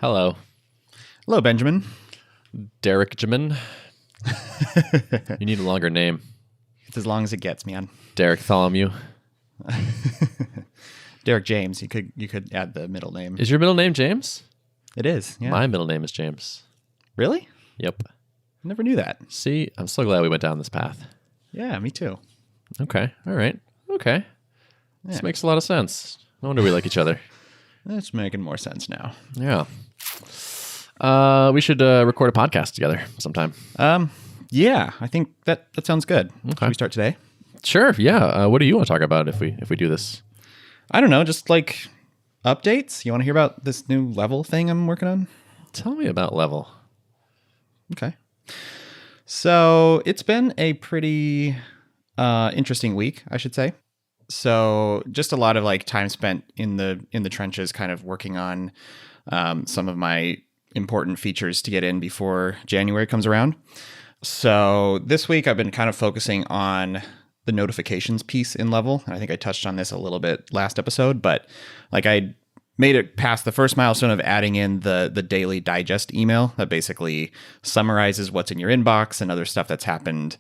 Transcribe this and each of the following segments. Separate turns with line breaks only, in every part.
Hello,
Hello, Benjamin.
Derrick Jimin. You need a longer name.
It's as long as it gets, man.
Derrick Tholomew.
Derrick James. You could add the middle name.
Is your middle name James?
It is. Yeah.
My middle name is James.
Really?
Yep.
Never knew that.
See, I'm so glad we went down this path.
Yeah, me too.
Okay. All right. Okay.
Yeah.
This makes a lot of sense. No wonder we like each other.
It's making more sense now.
Yeah. We should record a podcast together sometime.
Yeah, I think that sounds good.
Okay.
Should we start today?
Sure. Yeah. What do you want to talk about if we do this?
I don't know, just like updates. You want to hear about this new level thing I'm working on?
Tell me about Level.
Okay. So it's been a pretty interesting week, I should say. So just a lot of like time spent in the trenches, kind of working on some of my important features to get in before January comes around. So this week I've been kind of focusing on the notifications piece in Level. And I think I touched on this a little bit last episode, but like I made it past the first milestone of adding in the daily digest email that basically summarizes what's in your inbox and other stuff that's happened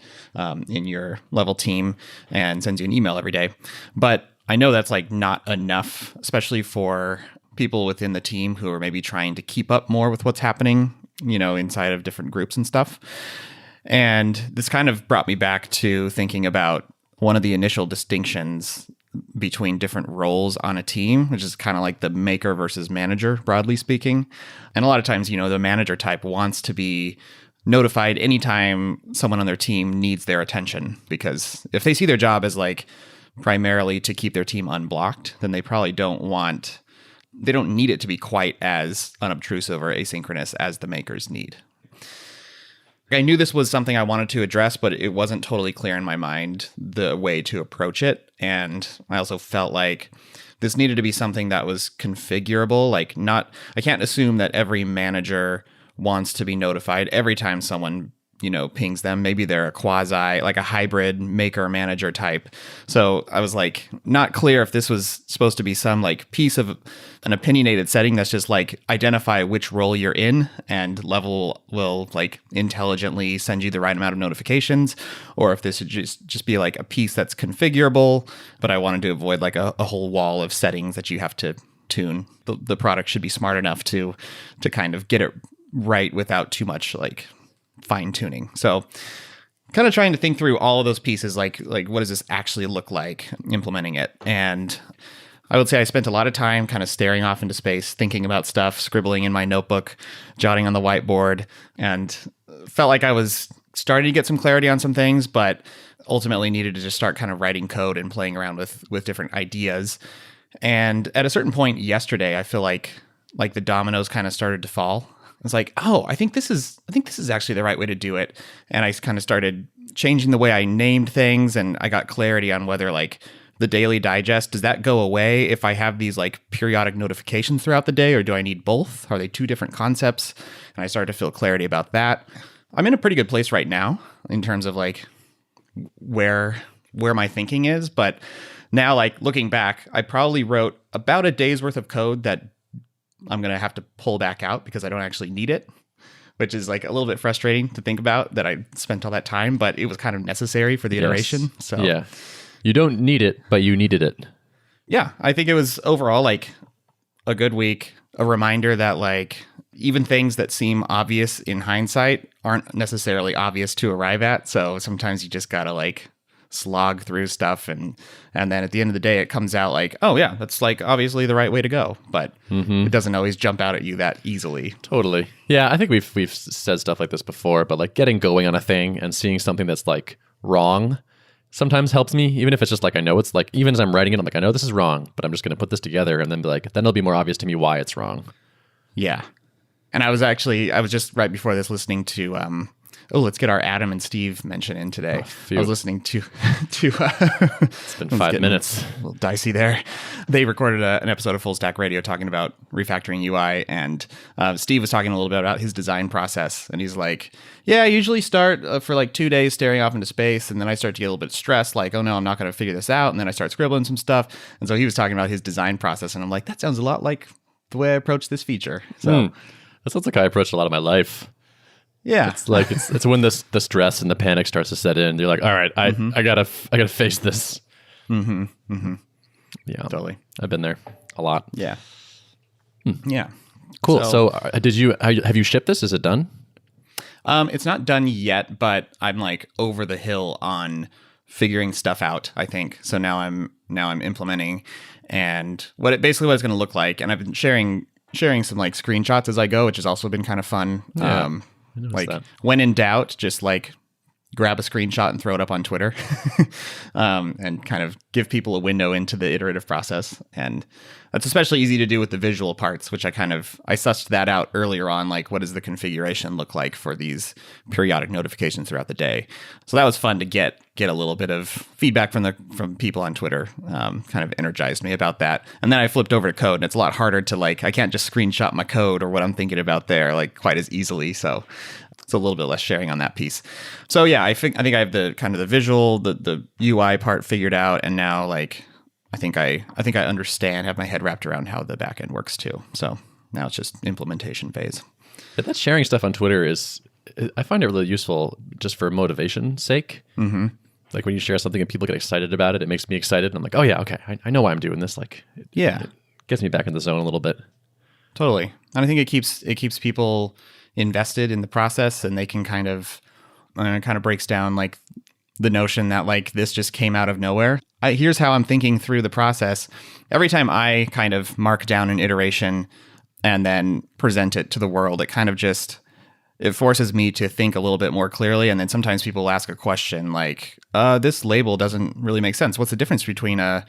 in your Level team and sends you an email every day. But I know that's like not enough, especially for people within the team who are maybe trying to keep up more with what's happening, inside of different groups and stuff. And this kind of brought me back to thinking about one of the initial distinctions between different roles on a team, which is kind of like the maker versus manager, broadly speaking. And a lot of times, the manager type wants to be notified anytime someone on their team needs their attention, because if they see their job as like primarily to keep their team unblocked, then they probably don't need it to be quite as unobtrusive or asynchronous as the makers need. I knew this was something I wanted to address, but it wasn't totally clear in my mind the way to approach it. And I also felt like this needed to be something that was configurable. I can't assume that every manager wants to be notified every time someone, pings them. Maybe they're a quasi, like a hybrid maker manager type. So I was like, not clear if this was supposed to be some like piece of an opinionated setting that's just like identify which role you're in and Level will like intelligently send you the right amount of notifications, or if this would just be like a piece that's configurable. But I wanted to avoid like a whole wall of settings that you have to tune. The product should be smart enough to kind of get it right without too much like fine tuning. So kind of trying to think through all of those pieces, like what does this actually look like implementing it? And I would say I spent a lot of time kind of staring off into space, thinking about stuff, scribbling in my notebook, jotting on the whiteboard, and felt like I was starting to get some clarity on some things, but ultimately needed to just start kind of writing code and playing around with different ideas. And at a certain point yesterday, I feel like the dominoes kind of started to fall. I was like, oh, I think this is actually the right way to do it. And I kind of started changing the way I named things, and I got clarity on whether like the daily digest, does that go away if I have these like periodic notifications throughout the day, or do I need both? Are they two different concepts? And I started to feel clarity about that. I'm in a pretty good place right now in terms of like where my thinking is. But now, like looking back, I probably wrote about a day's worth of code that I'm going to have to pull back out because I don't actually need it, which is like a little bit frustrating to think about that I spent all that time, but it was kind of necessary for the iteration. So
yeah, you don't need it, but you needed it.
Yeah, I think it was overall like a good week, a reminder that like even things that seem obvious in hindsight aren't necessarily obvious to arrive at. So sometimes you just got to like slog through stuff, and then at the end of the day it comes out like, oh yeah, that's like obviously the right way to go, but it doesn't always jump out at you that easily.
Totally. Yeah, I think we've said stuff like this before, but like getting going on a thing and seeing something that's like wrong sometimes helps me, even if it's just like I know it's like, even as I'm writing it, I'm like, I know this is wrong, but I'm just going to put this together and then be like, then it'll be more obvious to me why it's wrong.
Yeah. And I was just right before this listening to let's get our Adam and Steve mention in today. I was listening to
it's been 5 minutes.
A little dicey there. They recorded an episode of Full Stack Radio talking about refactoring UI, and Steve was talking a little bit about his design process, and he's like, yeah, I usually start for like 2 days staring off into space, and then I start to get a little bit stressed, like, oh no, I'm not going to figure this out, and then I start scribbling some stuff. And so he was talking about his design process, and I'm like, that sounds a lot like the way I approach this feature. So
that sounds like I approached a lot of my life.
yeah,
It's like it's when the stress and the panic starts to set in. You're like, all right, I gotta face this. Yeah,
totally.
I've been there a lot.
Yeah. Yeah.
Cool. So, have you shipped this? Is it done?
It's not done yet, but I'm like over the hill on figuring stuff out, I think. So now I'm implementing and what it's going to look like. And I've been sharing some like screenshots as I go, which has also been kind of fun.
Yeah,
like
that.
when in doubt, just like grab a screenshot and throw it up on Twitter and kind of give people a window into the iterative process. And that's especially easy to do with the visual parts, which I sussed that out earlier on, like what does the configuration look like for these periodic notifications throughout the day. So that was fun to get a little bit of feedback from people on Twitter, kind of energized me about that. And then I flipped over to code, and it's a lot harder to like, I can't just screenshot my code or what I'm thinking about there like quite as easily. So it's a little bit less sharing on that piece. So yeah, I think I have the kind of the visual, the UI part figured out, and now like I think I understand, have my head wrapped around how the backend works too. So now it's just implementation phase.
But that sharing stuff on Twitter I find it really useful just for motivation's sake. Mm-hmm. Like when you share something and people get excited about it, it makes me excited. And I'm like, oh yeah, okay, I know why I'm doing this. Like, it gets me back in the zone a little bit.
Totally. And I think it keeps people invested in the process, and they can kind of breaks down like the notion that like this just came out of nowhere. Here's how I'm thinking through the process. Every time I kind of mark down an iteration and then present it to the world, it forces me to think a little bit more clearly. And then sometimes people ask a question like, this label doesn't really make sense. What's the difference between a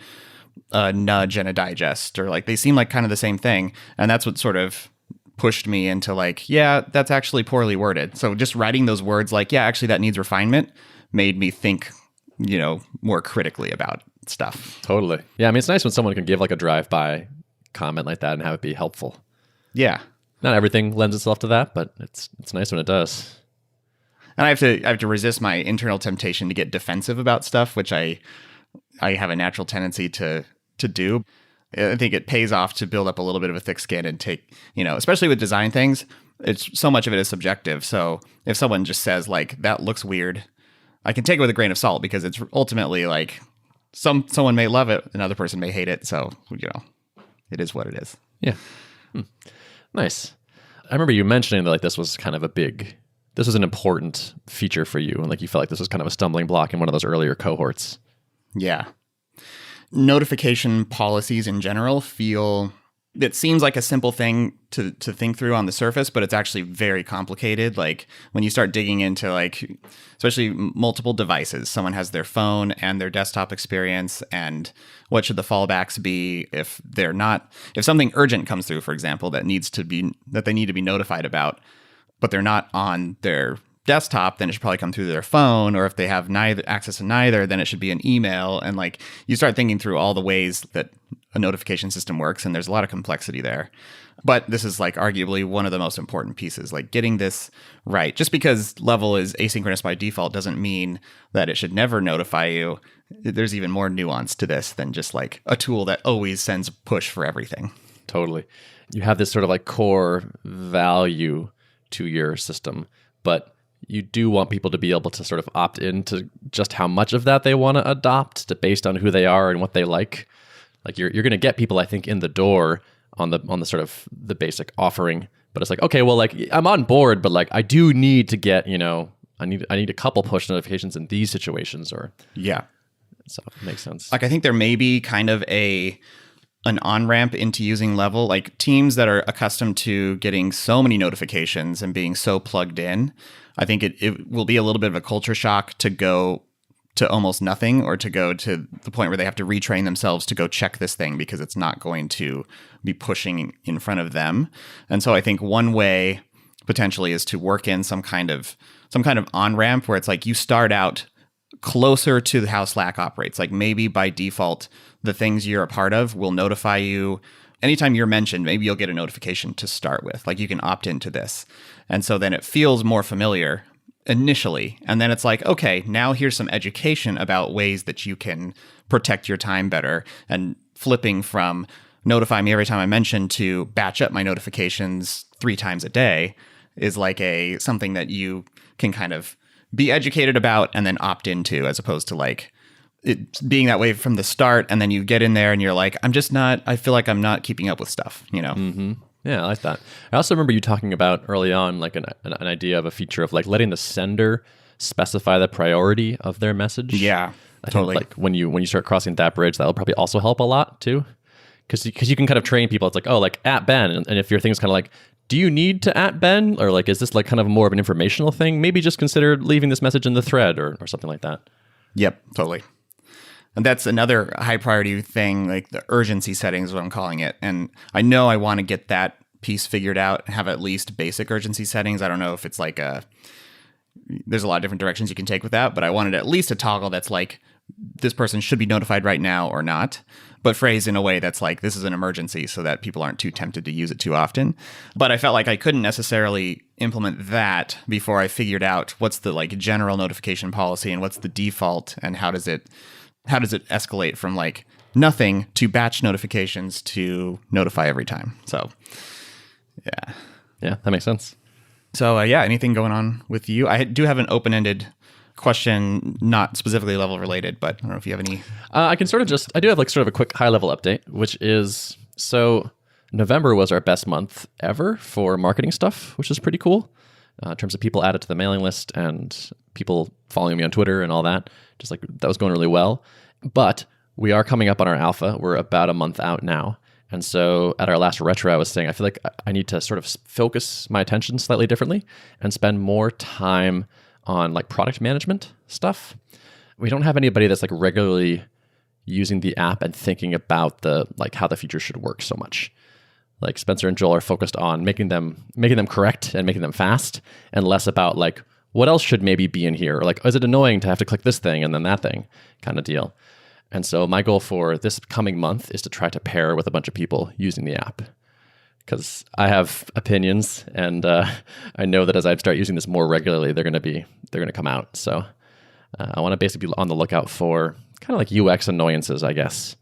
nudge and a digest? Or like they seem like kind of the same thing. And that's what sort of pushed me into like, yeah, that's actually poorly worded. So just writing those words like, yeah, actually that needs refinement made me think, more critically about stuff.
Totally. Yeah. I mean, it's nice when someone can give like a drive-by comment like that and have it be helpful.
Yeah.
Not everything lends itself to that, but it's nice when it does.
And I have to resist my internal temptation to get defensive about stuff, which I have a natural tendency to do. I think it pays off to build up a little bit of a thick skin and take, especially with design things, it's so much of it is subjective. So if someone just says like, that looks weird, I can take it with a grain of salt because it's ultimately like someone may love it, another person may hate it. So, it is what it is.
Yeah. Nice. I remember you mentioning that like this was an important feature for you. And like you felt like this was kind of a stumbling block in one of those earlier cohorts.
Yeah. Notification policies in general it seems like a simple thing to think through on the surface, but it's actually very complicated. Like when you start digging into like, especially multiple devices, someone has their phone and their desktop experience, and what should the fallbacks be if something urgent comes through, for example, that they need to be notified about, but they're not on their desktop, then it should probably come through their phone, or if they have access to neither, then it should be an email. And like you start thinking through all the ways that a notification system works, and there's a lot of complexity there. But this is like arguably one of the most important pieces, like getting this right. Just because level is asynchronous by default doesn't mean that it should never notify you. There's even more nuance to this than just like a tool that always sends a push for everything.
Totally. You have this sort of like core value to your system, but you do want people to be able to sort of opt into just how much of that they want to adopt based on who they are and what they like. Like you're going to get people, I think, in the door on the sort of the basic offering, but it's like, okay, well, like I'm on board, but like I do need to get, I need a couple push notifications in these situations, or
yeah,
so it makes sense.
Like I think there may be kind of an on-ramp into using level, like teams that are accustomed to getting so many notifications and being so plugged in. I think it will be a little bit of a culture shock to go to almost nothing, or to go to the point where they have to retrain themselves to go check this thing because it's not going to be pushing in front of them. And so I think one way potentially is to work in some kind of on-ramp where it's like you start out closer to how Slack operates. Like maybe by default, the things you're a part of will notify you. Anytime you're mentioned, maybe you'll get a notification to start with. Like you can opt into this. And so then it feels more familiar initially. And then it's like, okay, now here's some education about ways that you can protect your time better, and flipping from notify me every time I mention to batch up my notifications 3 times a day is like something that you can kind of be educated about and then opt into, as opposed to like it being that way from the start. And then you get in there and you're like, I feel like I'm not keeping up with stuff, you know?
Mm-hmm. Yeah, I like that. I also remember you talking about early on, like an idea of a feature of like letting the sender specify the priority of their message.
Yeah,
I
totally.
think, like when you start crossing that bridge, that'll probably also help a lot too. Because you can kind of train people. It's like, oh, like at Ben. And if your thing's kind of like, do you need to at Ben? Or like, is this like kind of more of an informational thing? Maybe just consider leaving this message in the thread or something like that.
Yep, totally. And that's another high priority thing, like the urgency settings is what I'm calling it. And I know I want to get that piece figured out, have at least basic urgency settings. I don't know if it's like there's a lot of different directions you can take with that, but I wanted at least a toggle that's like, this person should be notified right now or not, but phrased in a way that's like, this is an emergency, so that people aren't too tempted to use it too often. But I felt like I couldn't necessarily implement that before I figured out what's the like general notification policy and what's the default and how does it escalate from like nothing to batch notifications to notify every time. So
yeah, that makes sense.
So anything going on with you? I do have an open-ended question, not specifically level related, but I don't know if you have any.
I do have like sort of a quick high level update, which is, so November was our best month ever for marketing stuff, which is pretty cool in terms of people added to the mailing list and people following me on Twitter and all that. Just like that was going really well. But we are coming up on our alpha. We're about a month out now. And so at our last retro, I was saying, I feel like I need to sort of focus my attention slightly differently and spend more time on like product management stuff. We don't have anybody that's like regularly using the app and thinking about the like how the features should work so much. Like Spencer and Joel are focused on making them correct and making them fast, and less about like what else should maybe be in here, or like, is it annoying to have to click this thing and then that thing kind of deal. And so my goal for this coming month is to try to pair with a bunch of people using the app, because I have opinions, and I know that as I start using this more regularly, they're going to come out. So I want to basically be on the lookout for kind of like UX annoyances, I guess.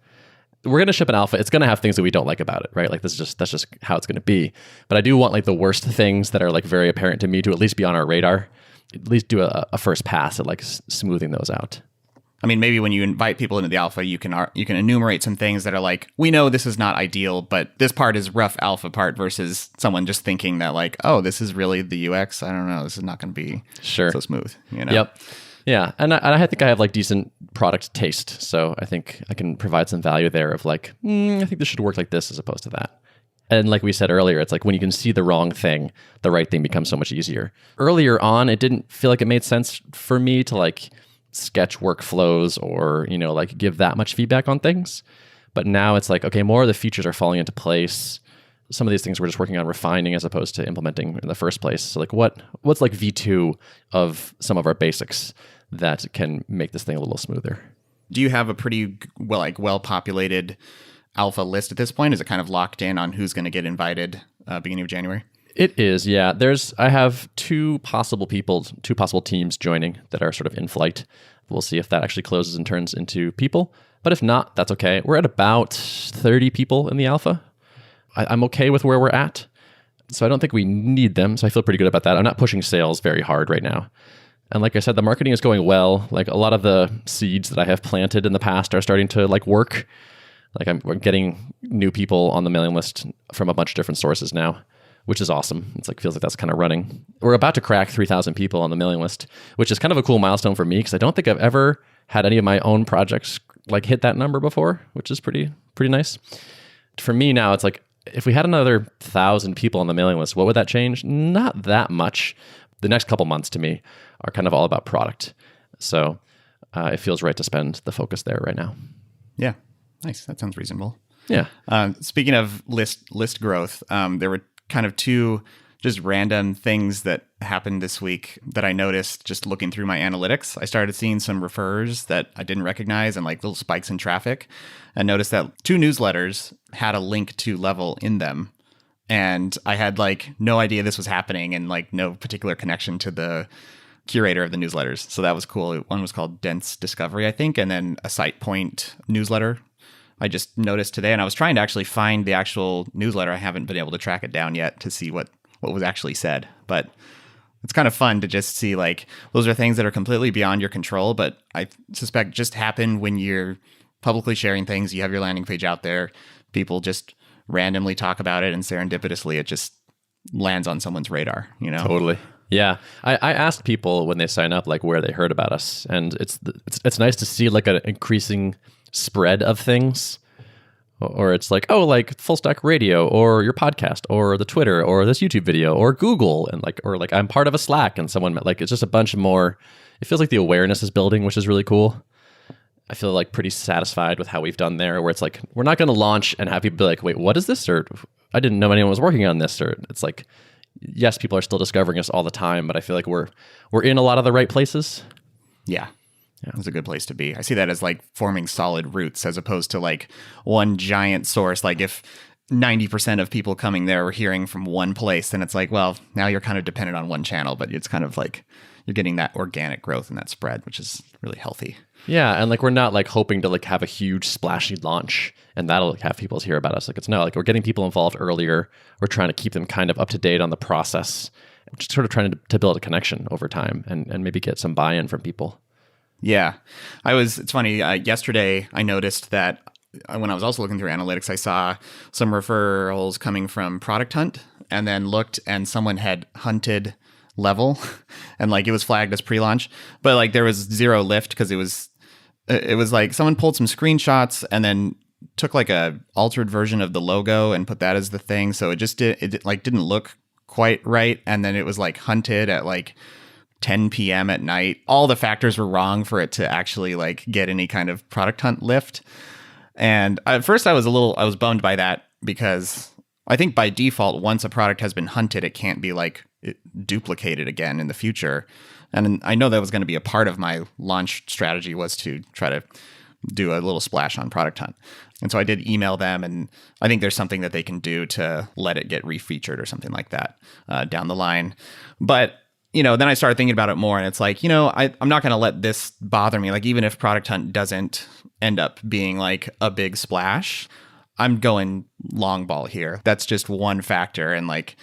We're going to ship an alpha. It's going to have things that we don't like about it, right? Like that's just how it's going to be. But I do want like the worst things that are like very apparent to me to at least be on our radar. At least do a first pass at like smoothing those out.
I mean, maybe when you invite people into the alpha, you can enumerate some things that are like, we know this is not ideal, but this part is rough alpha part, versus someone just thinking that like, oh, this is really the UX. I don't know. This is not going to be so smooth. You know?
Yep. Yeah. And I think I have like decent product taste. So I think I can provide some value there of like, I think this should work like this as opposed to that. And like we said earlier, it's like when you can see the wrong thing, the right thing becomes so much easier. Earlier on, it didn't feel like it made sense for me to like sketch workflows or, you know, like give that much feedback on things. But now it's like, okay, more of the features are falling into place. Some of these things we're just working on refining as opposed to implementing in the first place. So like what's like V2 of some of our basics that can make this thing a little smoother?
Do you have a pretty well-populated alpha list at this point? Is it kind of locked in on who's going to get invited beginning of January?
It is, yeah. I have two possible teams joining that are sort of in flight. We'll see if that actually closes and turns into people. But if not, that's okay. We're at about 30 people in the alpha. I'm okay with where we're at. So I don't think we need them. So I feel pretty good about that. I'm not pushing sales very hard right now. And like I said, the marketing is going well. Like a lot of the seeds that I have planted in the past are starting to like work. Like we're getting new people on the mailing list from a bunch of different sources now, which is awesome. It's like, feels like that's kind of running. We're about to crack 3,000 people on the mailing list, which is kind of a cool milestone for me, because I don't think I've ever had any of my own projects like hit that number before, which is pretty nice. For me now, it's like, if we had another 1,000 people on the mailing list, what would that change? Not that much. The next couple months to me are kind of all about product. So it feels right to spend the focus there right now.
Yeah. Nice. That sounds reasonable.
Yeah.
Speaking of list growth, there were kind of two just random things that happened this week that I noticed just looking through my analytics. I started seeing some refers that I didn't recognize and like little spikes in traffic, and noticed that 2 newsletters had a link to Level in them. And I had like no idea this was happening and like no particular connection to the curator of the newsletters. So that was cool. One was called Dense Discovery, I think, and then a SitePoint newsletter I just noticed today, and I was trying to actually find the actual newsletter. I haven't been able to track it down yet to see what was actually said, but it's kind of fun to just see like those are things that are completely beyond your control, but I suspect just happen when you're publicly sharing things. You have your landing page out there, people just randomly talk about it, and serendipitously it just lands on someone's radar,
Totally. Yeah. I asked people when they sign up, like where they heard about us, and it's nice to see like an increasing spread of things, or it's like, oh, like Full Stack Radio, or your podcast, or the Twitter, or this YouTube video, or Google, and or I'm part of a Slack, and someone like, it's just a bunch more. It feels like the awareness is building, which is really cool. I feel like pretty satisfied with how we've done there, where it's like, we're not going to launch and have people be like, wait, what is this? Or I didn't know anyone was working on this. Or it's like, yes, people are still discovering us all the time, but I feel like we're in a lot of the right places.
Yeah. It's a good place to be. I see that as like forming solid roots as opposed to like one giant source. Like if 90% of people coming there were hearing from one place, then it's like, well, now you're kind of dependent on one channel, but it's kind of like you're getting that organic growth and that spread, which is really healthy.
Yeah, and like we're not like hoping to like have a huge splashy launch and that'll like, have people hear about us. Like it's no, like we're getting people involved earlier. We're trying to keep them kind of up to date on the process, just sort of trying to build a connection over time and maybe get some buy-in from people.
Yeah, it's funny. Yesterday, I noticed that when I was also looking through analytics, I saw some referrals coming from Product Hunt, and then looked and someone had hunted level and like it was flagged as pre-launch, but like there was zero lift because it was like someone pulled some screenshots and then took like a altered version of the logo and put that as the thing. So it just didn't look quite right. And then it was like hunted at like 10 p.m. at night. All the factors were wrong for it to actually like get any kind of Product Hunt lift. And at first I was bummed by that because I think by default, once a product has been hunted, it can't be like duplicated again in the future. And I know that was going to be a part of my launch strategy, was to try to do a little splash on Product Hunt. And so I did email them, and I think there's something that they can do to let it get refeatured or something like that down the line. But then I started thinking about it more, and it's like, I'm not going to let this bother me. Like, even if Product Hunt doesn't end up being like a big splash, I'm going long ball here. That's just one factor. And like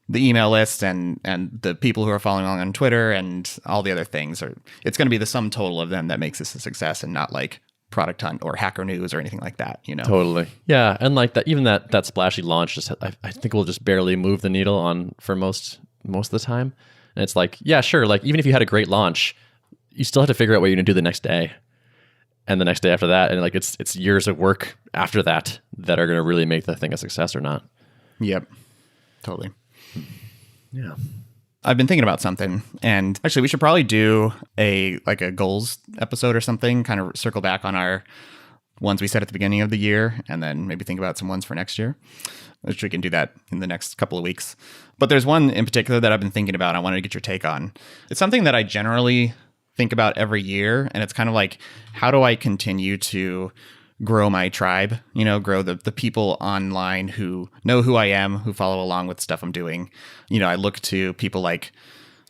the email list and the people who are following along on Twitter and all the other things it's going to be the sum total of them that makes this a success, and not like Product Hunt or Hacker News or anything like that,
Totally. Yeah. And like that, even that splashy launch, I think will just barely move the needle on for most of the time. And it's like, yeah, sure. Like even if you had a great launch, you still have to figure out what you're going to do the next day and the next day after that. And like, it's years of work after that are going to really make the thing a success or not.
Yep. Totally.
Yeah.
I've been thinking about something, and actually we should probably do a goals episode or something, kind of circle back on our ones we set at the beginning of the year, and then maybe think about some ones for next year, which we can do that in the next couple of weeks. But there's one in particular that I've been thinking about. I wanted to get your take on. It's something that I generally think about every year, and it's kind of like, how do I continue to grow my tribe, grow the people online who know who I am, who follow along with stuff I'm doing. I look to people like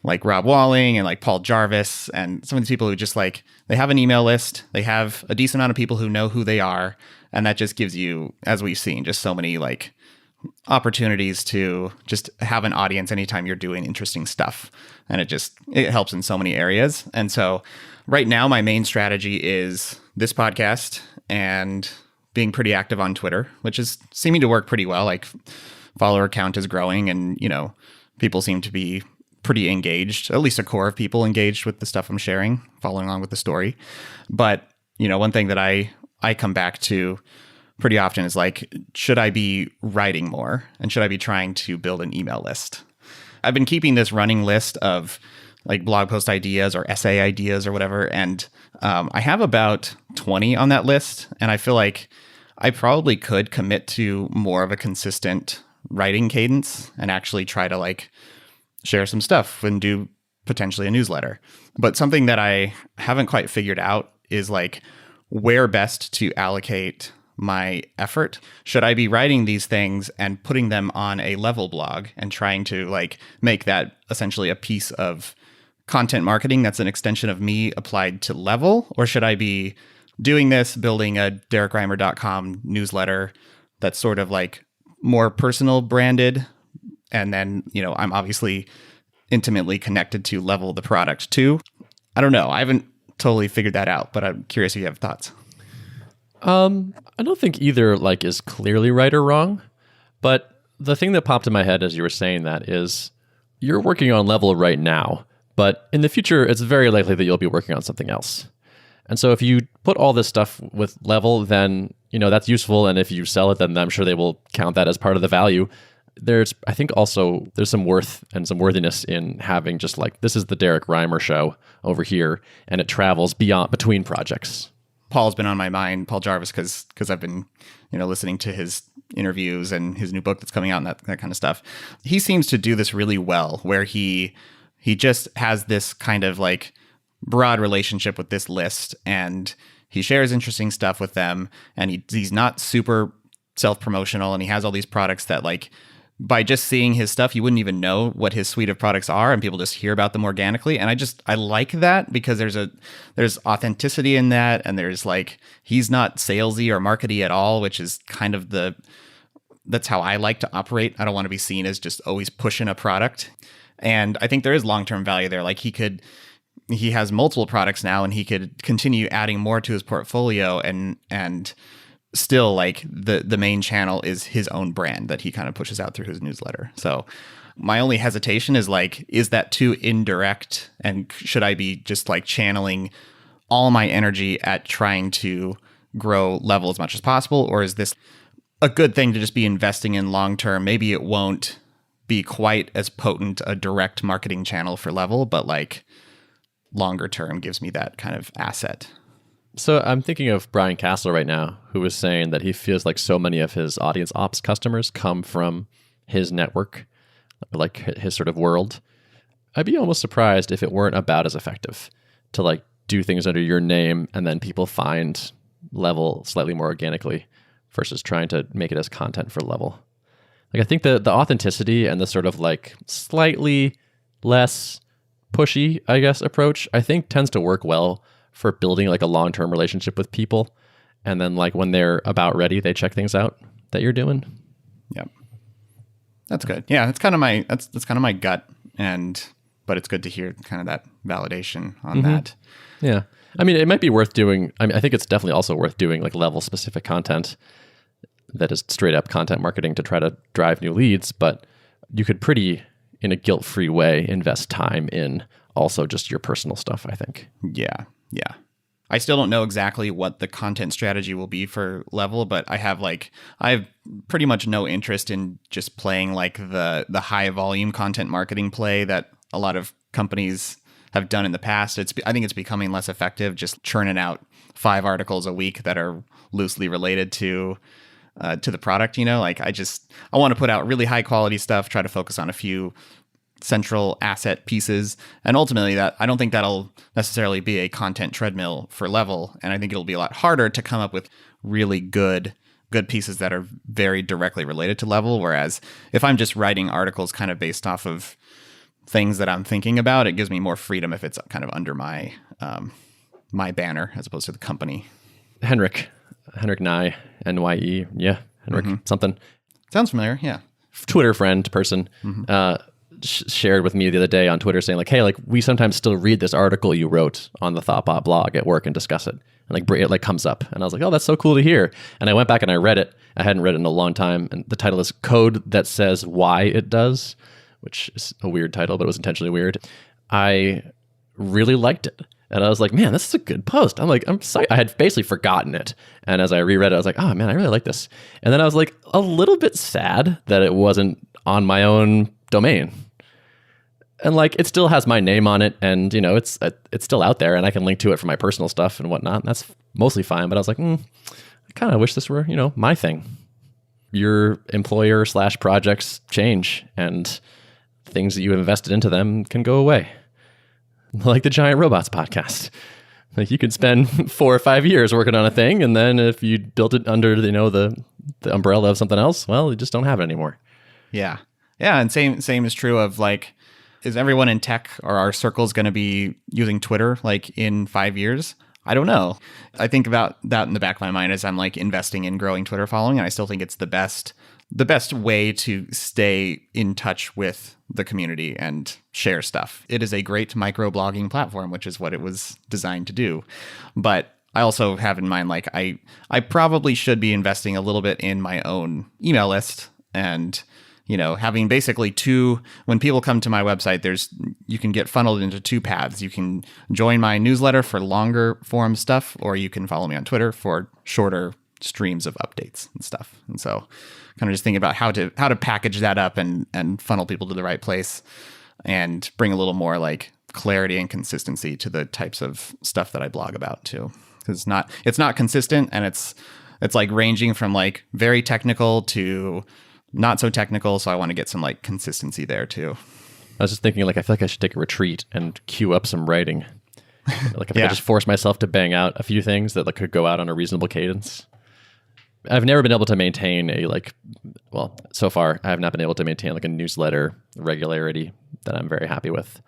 Rob Walling and like Paul Jarvis and some of these people who just like, they have an email list, they have a decent amount of people who know who they are. And that just gives you, as we've seen, just so many like opportunities to just have an audience anytime you're doing interesting stuff. And it helps in so many areas. And so right now, my main strategy is this podcast and being pretty active on Twitter, which is seeming to work pretty well. Like follower count is growing, and people seem to be pretty engaged, at least a core of people engaged with the stuff I'm sharing, following along with the story. But one thing that I come back to pretty often is like, should I be writing more, and should I be trying to build an email list? I've been keeping this running list of like blog post ideas or essay ideas or whatever. And I have about 20 on that list. And I feel like I probably could commit to more of a consistent writing cadence and actually try to like share some stuff and do potentially a newsletter. But something that I haven't quite figured out is like where best to allocate my effort. Should I be writing these things and putting them on a level blog and trying to like make that essentially a piece of content marketing that's an extension of me applied to level? Or should I be doing this, building a DerrickReimer.com newsletter that's sort of like more personal branded. And then, I'm obviously intimately connected to Level, the product too. I don't know. I haven't totally figured that out, but I'm curious if you have thoughts.
I don't think either like is clearly right or wrong, but the thing that popped in my head as you were saying that is you're working on Level right now, but in the future, it's very likely that you'll be working on something else. And so if you put all this stuff with Level, then, that's useful. And if you sell it, then I'm sure they will count that as part of the value. I think also there's some worth and some worthiness in having just like, this is the Derrick Reimer show over here, and it travels between projects.
Paul's been on my mind, Paul Jarvis, because I've been, listening to his interviews and his new book that's coming out and that kind of stuff. He seems to do this really well, where he just has this kind of like broad relationship with this list, and he shares interesting stuff with them, and he's not super self-promotional, and he has all these products that like, by just seeing his stuff, you wouldn't even know what his suite of products are, and people just hear about them organically. And I like that because there's authenticity in that, and there's like, he's not salesy or markety at all, which is kind of that's how I like to operate. I don't want to be seen as just always pushing a product. And I think there is long-term value there. Like he has multiple products now, and he could continue adding more to his portfolio, and still like the main channel is his own brand that he kind of pushes out through his newsletter. So my only hesitation is like, is that too indirect? And should I be just like channeling all my energy at trying to grow Level as much as possible? Or is this a good thing to just be investing in long term? Maybe it won't be quite as potent a direct marketing channel for Level, but like longer term gives me that kind of asset.
So I'm thinking of Brian Castle right now, who was saying that he feels like so many of his audience ops customers come from his network, like his sort of world. I'd be almost surprised if it weren't about as effective to like do things under your name and then people find Level slightly more organically versus trying to make it as content for Level. Like I think the authenticity and the sort of like slightly less pushy, I guess, approach, I think tends to work well for building like a long-term relationship with people. And then like when they're about ready, they check things out that you're doing.
Yep. That's good. Yeah, that's kind of my gut, but it's good to hear kind of that validation on that.
Yeah. I mean, it might be worth doing. I mean, I think it's definitely also worth doing like Level specific content that is straight up content marketing to try to drive new leads, but you could in a guilt-free way, invest time in also just your personal stuff, I think.
Yeah. Yeah. I still don't know exactly what the content strategy will be for Level, but I have pretty much no interest in just playing like the high volume content marketing play that a lot of companies have done in the past. I think it's becoming less effective just churning out 5 articles a week that are loosely related to the product. Like I want to put out really high quality stuff, try to focus on a few central asset pieces, and ultimately that I don't think that'll necessarily be a content treadmill for Level, and I think it'll be a lot harder to come up with really good pieces that are very directly related to Level. Whereas if I'm just writing articles kind of based off of things that I'm thinking about, it gives me more freedom if it's kind of under my my banner as opposed to the company.
Henrik Nye, Nye, yeah, Henrik something.
Sounds familiar, yeah.
Twitter friend person. Shared with me the other day on Twitter saying like, hey, like we sometimes still read this article you wrote on the Thoughtbot blog at work and discuss it. And like it like comes up. And I was like, oh, that's so cool to hear. And I went back and I read it. I hadn't read it in a long time. And the title is Code That Says Why It Does, which is a weird title, but it was intentionally weird. I really liked it. And I was like, man, this is a good post. I'm psyched. I had basically forgotten it. And as I reread it, I was like, oh man, I really like this. And then I was like a little bit sad that it wasn't on my own domain. And like, it still has my name on it, and it's still out there, and I can link to it for my personal stuff and whatnot. And that's mostly fine. But I was like, I kind of wish this were, my thing. Your employer / projects change, and things that you have invested into them can go away. Like the Giant Robots podcast. Like you could spend 4 or 5 years working on a thing, and then if you built it under the umbrella of something else, well, you just don't have it anymore.
Yeah, yeah, and same is true of like. Is everyone in tech or our circles going to be using Twitter like in 5 years? I don't know. I think about that in the back of my mind as I'm like investing in growing Twitter following, and I still think it's the best way to stay in touch with the community and share stuff. It is a great microblogging platform, which is what it was designed to do. But I also have in mind, like, I probably should be investing a little bit in my own email list, and, you know, having basically when people come to my website, you can get funneled into two paths. You can join my newsletter for longer form stuff, or you can follow me on Twitter for shorter streams of updates and stuff. And so kind of just thinking about how to package that up and funnel people to the right place and bring a little more like clarity and consistency to the types of stuff that I blog about too. Because it's not consistent, and it's like ranging from like very technical to not so technical. So I want to get some like consistency there too.
I was just thinking, like, I feel like I should take a retreat and queue up some writing. Like if I just force myself to bang out a few things that like could go out on a reasonable cadence. I've never been able to maintain so far I have not been able to maintain like a newsletter regularity that I'm very happy with.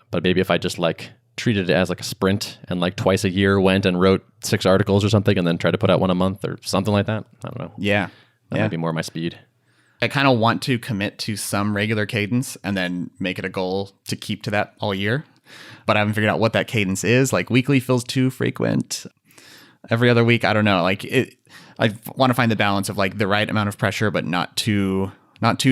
But maybe if I just like treated it as like a sprint and like twice a year went and wrote 6 articles or something and then tried to put out one a month or something like that. I don't know.
Yeah.
That might be more my speed.
I kind of want to commit to some regular cadence and then make it a goal to keep to that all year. But I haven't figured out what that cadence is. Like weekly feels too frequent. Every other week, I don't know. Like I want to find the balance of like the right amount of pressure, but not too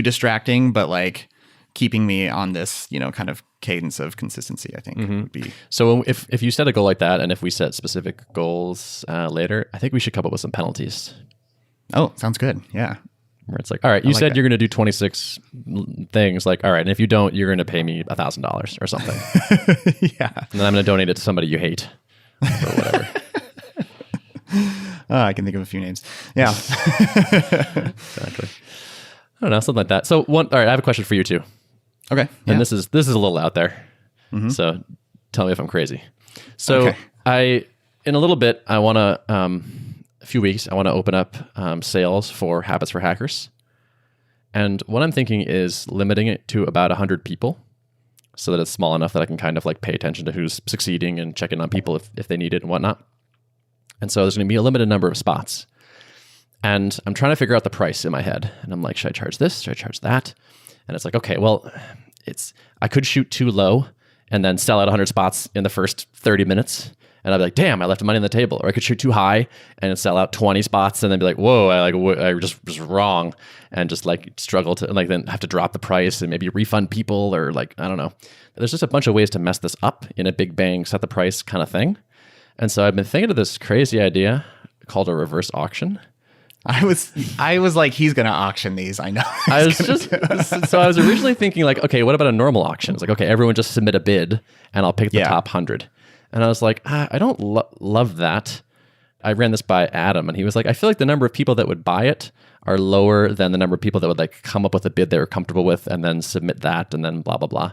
distracting, but like keeping me on this, you know, kind of cadence of consistency, I think would be.
So if you set a goal like that, and if we set specific goals later, I think we should come up with some penalties.
Oh, sounds good. Yeah.
Where it's like, all right, you said you're going to do 26 things. Like, all right, and if you don't, you're going to pay me $1,000 or something.
Yeah.
And then I'm going to donate it to somebody you hate or whatever.
I can think of a few names. Yeah.
Exactly. I don't know, something like that. So all right, I have a question for you too.
Okay. Yeah.
And this is a little out there. Mm-hmm. So tell me if I'm crazy. So in a little bit, I want to, a few weeks, I want to open up sales for Habits for Hackers. And what I'm thinking is limiting it to about 100 people so that it's small enough that I can kind of like pay attention to who's succeeding and check in on people if they need it and whatnot. And so there's going to be a limited number of spots. And I'm trying to figure out the price in my head. And I'm like, should I charge this? Should I charge that? And it's like, okay, well, I could shoot too low and then sell out 100 spots in the first 30 minutes. And I'd be like, damn, I left money on the table. Or I could shoot too high and sell out 20 spots and then be like, whoa, I just was wrong, and just like struggle to like then have to drop the price and maybe refund people, or like, I don't know. There's just a bunch of ways to mess this up in a big bang, set the price kind of thing. And so I've been thinking of this crazy idea called a reverse auction.
I was like, he's going to auction these. I know.
So I was originally thinking like, okay, what about a normal auction? It's like, okay, everyone just submit a bid and I'll pick the top 100. And I was like, I don't love that. I ran this by Adam and he was like, I feel like the number of people that would buy it are lower than the number of people that would like come up with a bid they were comfortable with and then submit that and then blah, blah, blah.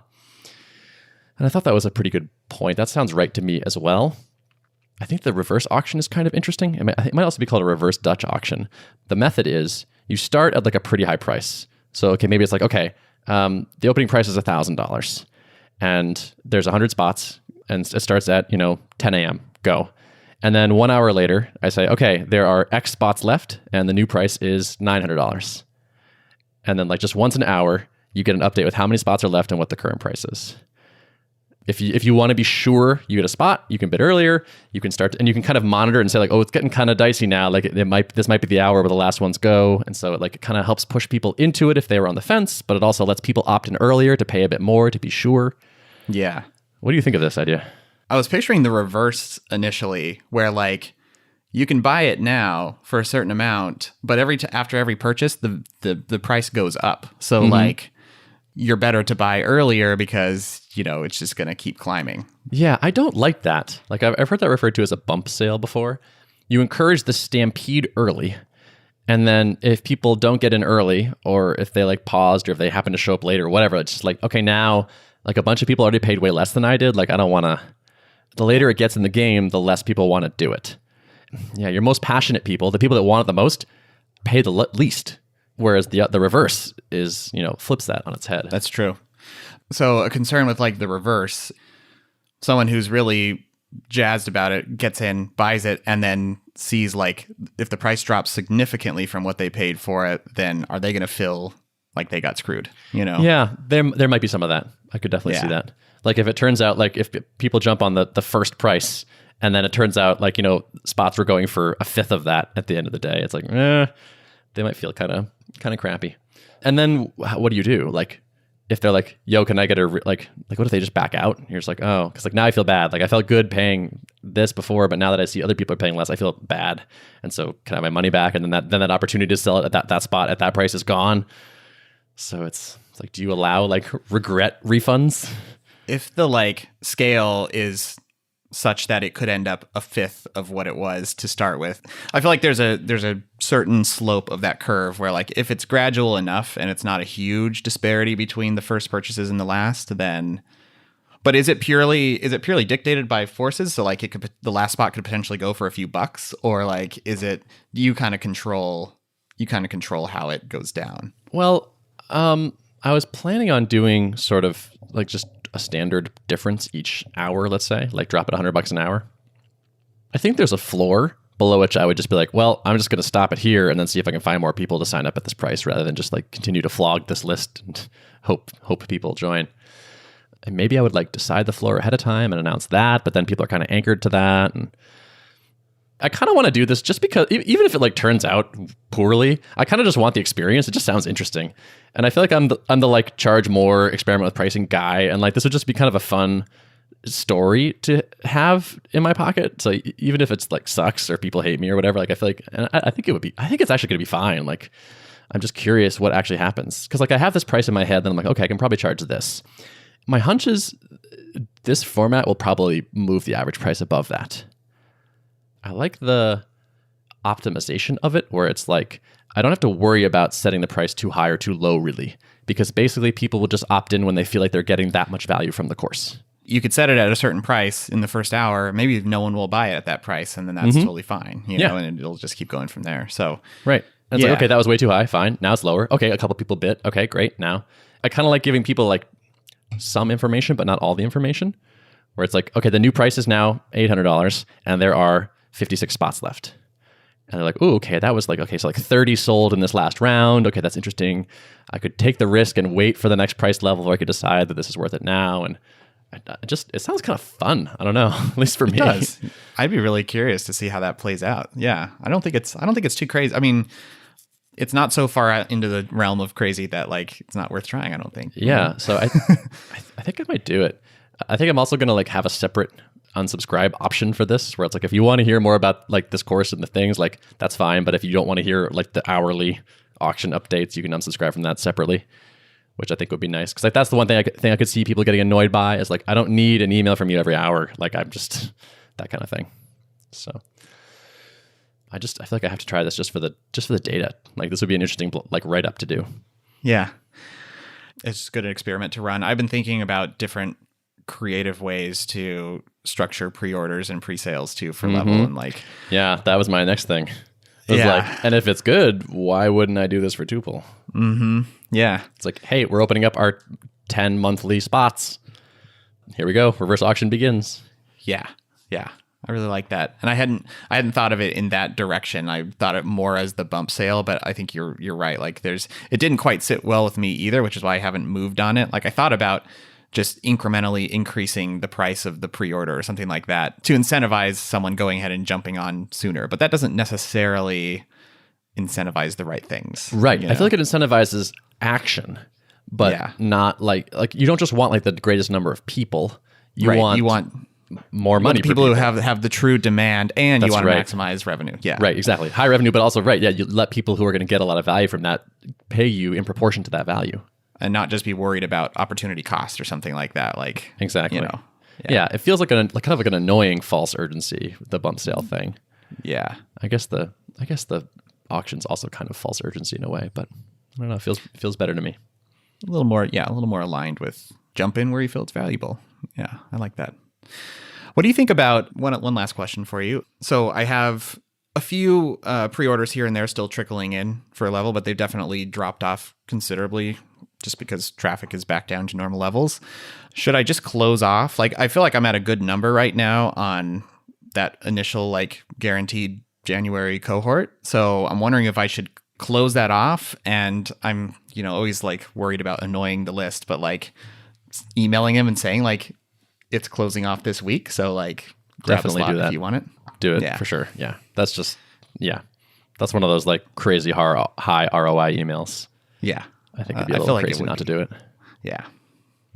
And I thought that was a pretty good point. That sounds right to me as well. I think the reverse auction is kind of interesting. It might also be called a reverse Dutch auction. The method is you start at like a pretty high price. So, okay, maybe it's like, okay, the opening price is $1,000 and there's 100 spots and it starts at, 10 a.m. Go. And then 1 hour later, I say, okay, there are X spots left and the new price is $900. And then like just once an hour, you get an update with how many spots are left and what the current price is. If you want to be sure you get a spot, you can bid earlier. You can start and you can kind of monitor and say like, oh, it's getting kind of dicey now. Like this might be the hour where the last ones go, and so it kind of helps push people into it if they were on the fence. But it also lets people opt in earlier to pay a bit more to be sure.
Yeah.
What do you think of this idea?
I was picturing the reverse initially, where like you can buy it now for a certain amount, but after every purchase, the price goes up. So like you're better to buy earlier because it's just going to keep climbing.
Yeah, I don't like that. Like I've heard that referred to as a bump sale before. You encourage the stampede early. And then if people don't get in early, or if they like paused, or if they happen to show up later, or whatever, it's just like, okay, now like a bunch of people already paid way less than I did. Like I don't want to, the later it gets in the game, the less people want to do it. Yeah, your most passionate people, the people that want it the most, pay the least. Whereas the reverse is, flips that on its head.
That's true. So a concern with like the reverse, someone who's really jazzed about it, gets in, buys it, and then sees like if the price drops significantly from what they paid for it, then are they going to feel like they got screwed?
Yeah, there might be some of that. I could definitely see that. Like if it turns out like if people jump on the first price and then it turns out like, spots were going for a fifth of that at the end of the day, it's like, they might feel kind of crappy. And then what do you do? Like if they're like, yo, can I get like what if they just back out? You're just like, oh, because like now I feel bad. Like I felt good paying this before, but now that I see other people are paying less, I feel bad. And so can I have my money back? And then that opportunity to sell it at that spot at that price is gone. So it's like, do you allow like regret refunds?
If the like scale is such that it could end up a fifth of what it was to start with, I feel like there's a certain slope of that curve where like if it's gradual enough and it's not a huge disparity between the first purchases and the last, then. But is it purely dictated by forces? So like the last spot could potentially go for a few bucks, or like do you kind of control how it goes down?
Well, I was planning on doing sort of like just a standard difference each hour, let's say, like drop it $100 an hour. I think there's a floor below which I would just be like, well, I'm just going to stop it here and then see if I can find more people to sign up at this price rather than just like continue to flog this list and hope people join. And maybe I would like decide the floor ahead of time and announce that, but then people are kind of anchored to that. And I kind of want to do this just because even if it like turns out poorly, I kind of just want the experience. It just sounds interesting. And I feel like I'm the like charge more, experiment with pricing guy. And like this would just be kind of a fun story to have in my pocket. So even if it's like sucks or people hate me or whatever, like I feel like, and I think it's actually going to be fine. Like I'm just curious what actually happens. Cause like I have this price in my head, then I'm like, okay, I can probably charge this. My hunch is this format will probably move the average price above that. I like the optimization of it where it's like, I don't have to worry about setting the price too high or too low really, because basically people will just opt in when they feel like they're getting that much value from the course.
You could set it at a certain price in the first hour. Maybe no one will buy it at that price, and then that's totally fine, and it'll just keep going from there. So
right. And it's like, okay, that was way too high. Fine. Now it's lower. Okay, a couple people bid. Okay, great. Now I kind of like giving people like some information, but not all the information, where it's like, okay, the new price is now $800 and there are 56 spots left. And they're like, oh, okay, that was like, okay, so like 30 sold in this last round. Okay, that's interesting. I could take the risk and wait for the next price level, or I could decide that this is worth it now. And it sounds kind of fun. I don't know, at least for me.
It does. I'd be really curious to see how that plays out. Yeah, I don't think it's too crazy. I mean, it's not so far out into the realm of crazy that like it's not worth trying, I don't think.
Yeah, so I think I might do it. I think I'm also going to like have a separate unsubscribe option for this, where it's like, if you want to hear more about like this course and the things, like that's fine. But if you don't want to hear like the hourly auction updates, you can unsubscribe from that separately, which I think would be nice. Because like that's the one thing I could see people getting annoyed by is like, I don't need an email from you every hour. Like I'm just that kind of thing. So I feel like I have to try this just for the data. Like this would be an interesting like write up to do.
Yeah, it's a good experiment to run. I've been thinking about different creative ways to structure pre-orders and pre-sales too for Level, and like
that was my next thing. It was like, and if it's good, why wouldn't I do this for Tuple?
Yeah,
it's like, hey, we're opening up our 10 monthly spots. Here we go. Reverse auction begins.
Yeah. I really like that, and I hadn't thought of it in that direction. I thought it more as the bump sale, but I think you're right. Like it didn't quite sit well with me either, which is why I haven't moved on it. Like I thought about just incrementally increasing the price of the pre-order or something like that to incentivize someone going ahead and jumping on sooner. But that doesn't necessarily incentivize the right things.
Right. I feel like it incentivizes action, but not like you don't just want like the greatest number of people. You want more money.
People who have the true demand, and you want to maximize revenue. Yeah.
Right. Exactly. High revenue, but also you let people who are going to get a lot of value from that pay you in proportion to that value.
And not just be worried about opportunity cost or something like that. Like
exactly, it feels like kind of like an annoying false urgency, the bump sale thing.
Yeah,
I guess the auction's also kind of false urgency in a way, but I don't know. It feels better to me.
A little more aligned with jump in where you feel it's valuable. Yeah, I like that. What do you think about one last question for you? So I have a few pre-orders here and there still trickling in for Level, but they've definitely dropped off considerably just because traffic is back down to normal levels. Should I just close off? Like, I feel like I'm at a good number right now on that initial like guaranteed January cohort. So I'm wondering if I should close that off. And I'm, always like worried about annoying the list, but like emailing him and saying like it's closing off this week. So like grab
Definitely
a slot
do that
if you want it.
Do it
Yeah.
for sure. Yeah. That's one of those like crazy high ROI emails.
Yeah.
I think it'd be a little crazy not to do it.
Yeah.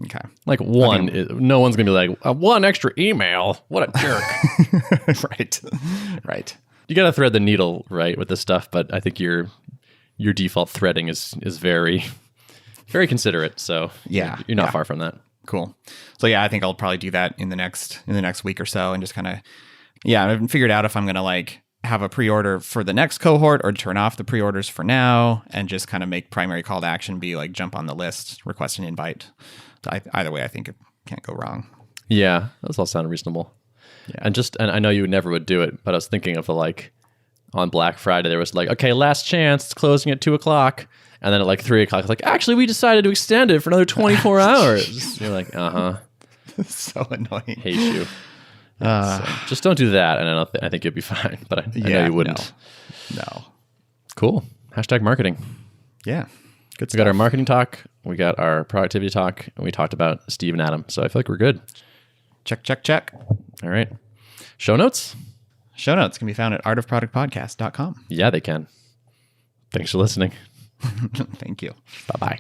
Okay.
Like no one's going to be like, one extra email. What a jerk.
Right.
You got to thread the needle right with this stuff, but I think your default threading is very, very considerate. So
Yeah.
you're not far from that.
Cool. So yeah, I think I'll probably do that in the next week or so, and just kind of, I haven't figured out if I'm going to like have a pre-order for the next cohort or turn off the pre-orders for now and just kind of make primary call to action be like jump on the list, request an invite. Either way, I think it can't go wrong.
Yeah, those all sound reasonable.
Yeah.
And I know you never would do it, but I was thinking of the like on Black Friday, there was like, okay, last chance, it's closing at 2:00. And then at like 3:00, it's like, actually, we decided to extend it for another 24 hours. You're like,
So annoying.
hate you. So just don't do that, and I think you'll be fine. But I know you wouldn't.
No.
Cool. #marketing.
Yeah. Good
We
stuff.
got our marketing talk, we got our productivity talk, and we talked about Steve and Adam. So I feel like we're good.
Check.
All right. Show notes?
Show notes can be found at artofproductpodcast.com.
Yeah, they can. Thanks for listening.
Thank you.
Bye-bye.